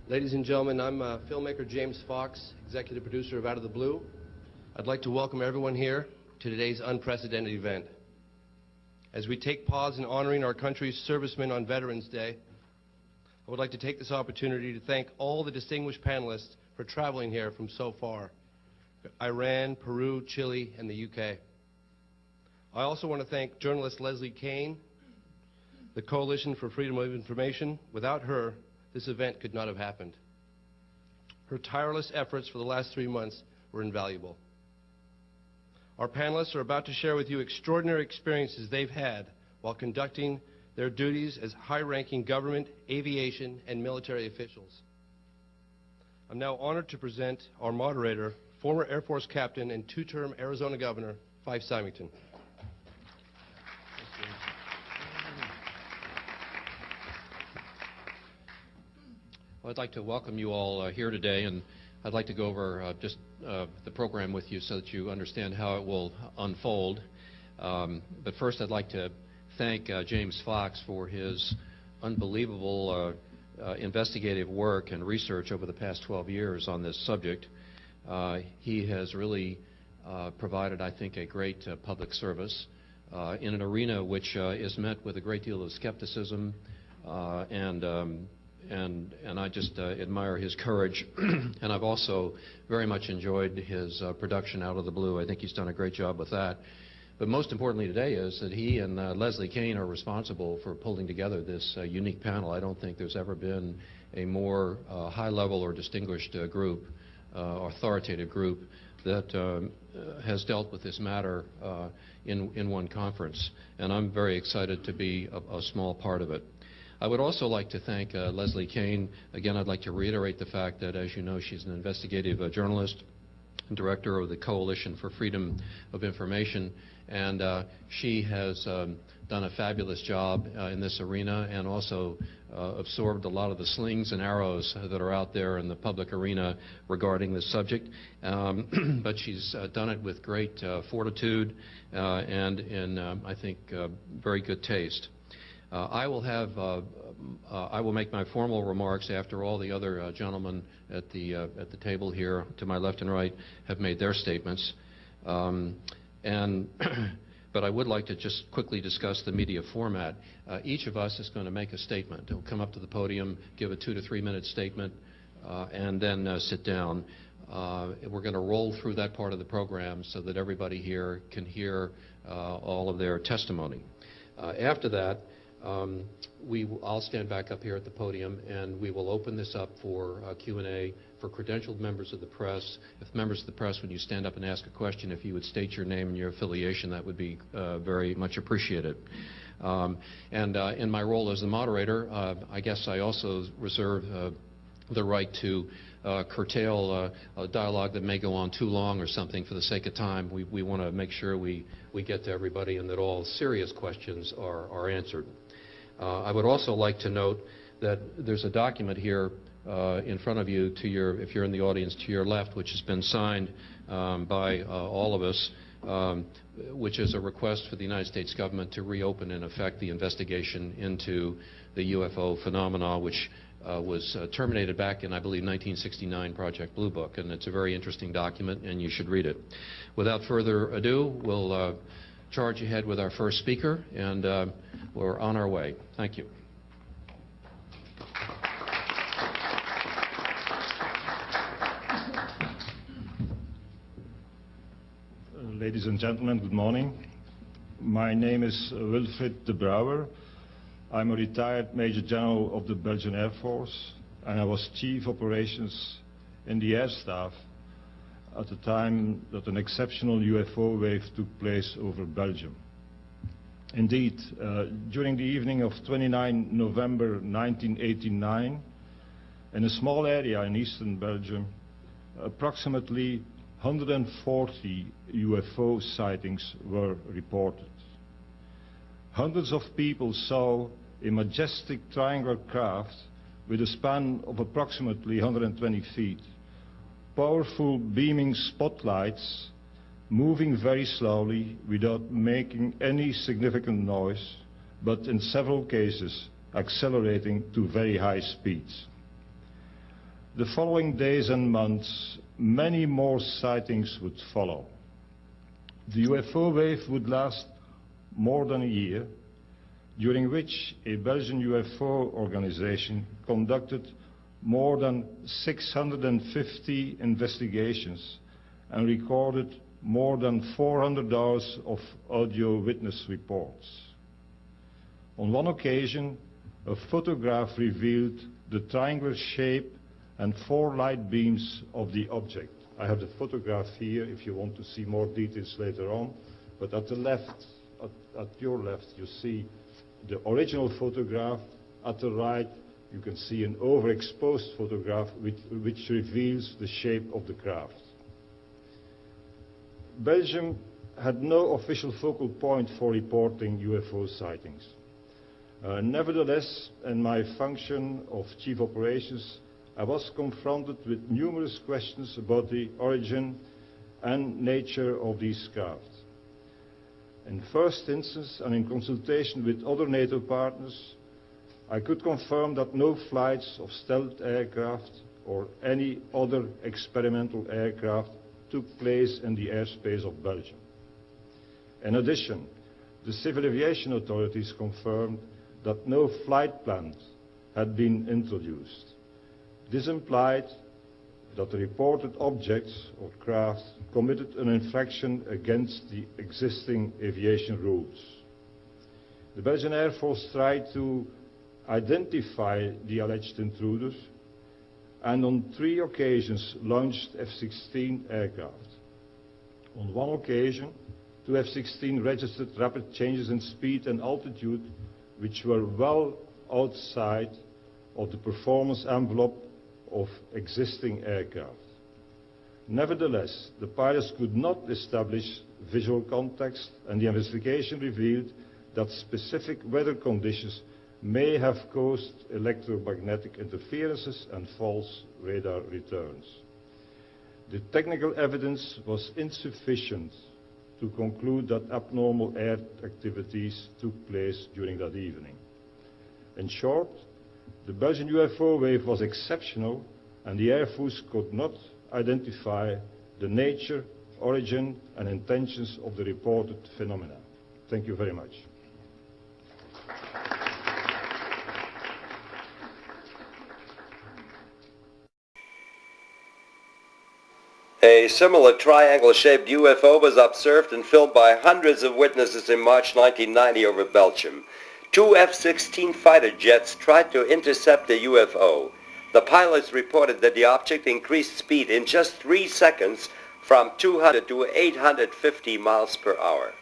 Ladies and gentlemen, I'm filmmaker James Fox, executive producer of Out of the Blue. I'd like to welcome everyone here to today's unprecedented event. As we take pause in honoring our country's servicemen on Veterans Day, I would like to take this opportunity to thank all the distinguished panelists for traveling here from so far: Iran, Peru, Chile, and the UK. I also want to thank journalist Leslie Kean, the Coalition for Freedom of Information. Without her, this event could not have happened. Her tireless efforts for the last 3 months were invaluable. Our panelists are about to share with you extraordinary experiences they've had while conducting their duties as high-ranking government, aviation, and military officials. I'm now honored to present our moderator, former Air Force captain and two-term Arizona governor, Fife Symington. I'd like to welcome you all here today, and I'd like to go over the program with you so that you understand how it will unfold. But first, I'd like to thank James Fox for his unbelievable investigative work and research over the past 12 years on this subject. He has really provided, I think, a great public service in an arena which is met with a great deal of skepticism and I just admire his courage. And I've also very much enjoyed his production Out of the Blue. I think he's done a great job with that. But most importantly today is that he and Leslie Kean are responsible for pulling together this unique panel. I don't think there's ever been a more high-level or distinguished group, authoritative group, that has dealt with this matter in one conference. And I'm very excited to be a small part of it. I would also like to thank Leslie Kean. Again, I'd like to reiterate the fact that, as you know, she's an investigative journalist and director of the Coalition for Freedom of Information, and she has done a fabulous job in this arena and also absorbed a lot of the slings and arrows that are out there in the public arena regarding this subject. But she's done it with great fortitude and in, I think, very good taste. I will make my formal remarks after all the other gentlemen at the table here to my left and right have made their statements. But I would like to just quickly discuss the media format. Each of us is going to make a statement. He'll come up to the podium, give a 2 to 3 minute statement, and then sit down. We're going to roll through that part of the program so that everybody here can hear all of their testimony. After that, I'll stand back up here at the podium, and we will open this up for Q&A for credentialed members of the press. If members of the press, when you stand up and ask a question, if you would state your name and your affiliation, that would be very much appreciated. In my role as the moderator, I guess I also reserve the right to curtail a dialogue that may go on too long or something for the sake of time. We want to make sure we get to everybody and that all serious questions are answered. I would also like to note that there's a document here in front of you, if you're in the audience, to your left, which has been signed by all of us, which is a request for the United States government to reopen, in effect, the investigation into the UFO phenomena, which was terminated back in, I believe, 1969, Project Blue Book. And it's a very interesting document, and you should read it. Without further ado, we'll charge ahead with our first speaker, and we're on our way. Thank you. Ladies and gentlemen, good morning. My name is Wilfried de Brouwer. I'm a retired Major General of the Belgian Air Force, and I was Chief Operations in the Air Staff at the time that an exceptional UFO wave took place over Belgium. Indeed, during the evening of 29 November 1989, in a small area in eastern Belgium, approximately 140 UFO sightings were reported. Hundreds of people saw a majestic triangular craft with a span of approximately 120 feet, powerful beaming spotlights moving very slowly without making any significant noise, but in several cases accelerating to very high speeds. the following days and months, many more sightings would follow. The UFO wave would last more than a year, during which a Belgian UFO organization conducted more than 650 investigations and recorded more than 400 hours of audio witness reports. On one occasion, a photograph revealed the triangular shape and 4 light beams of the object. I have the photograph here if you want to see more details later on, but at the left, at your left, you see the original photograph. At the right, you can see an overexposed photograph which reveals the shape of the craft. Belgium had no official focal point for reporting UFO sightings. Nevertheless, in my function of Chief Operations, I was confronted with numerous questions about the origin and nature of these craft. In first instance, and in consultation with other NATO partners, I could confirm that no flights of stealth aircraft or any other experimental aircraft took place in the airspace of Belgium. In addition, the civil aviation authorities confirmed that no flight plans had been introduced. This implied that the reported objects or craft committed an infraction against the existing aviation rules. The Belgian Air Force tried to identify the alleged intruders and on 3 occasions launched F-16 aircraft. On one occasion, 2 F-16 registered rapid changes in speed and altitude which were well outside of the performance envelope of existing aircraft. Nevertheless, the pilots could not establish visual context, and the investigation revealed that specific weather conditions may have caused electromagnetic interferences and false radar returns. The technical evidence was insufficient to conclude that abnormal air activities took place during that evening. In short, the Belgian UFO wave was exceptional, and the Air Force could not identify the nature, origin, and intentions of the reported phenomena. Thank you very much. A similar triangle-shaped UFO was observed and filmed by hundreds of witnesses in March 1990 over Belgium. 2 F-16 fighter jets tried to intercept the UFO. The pilots reported that the object increased speed in just 3 seconds from 200 to 850 miles per hour.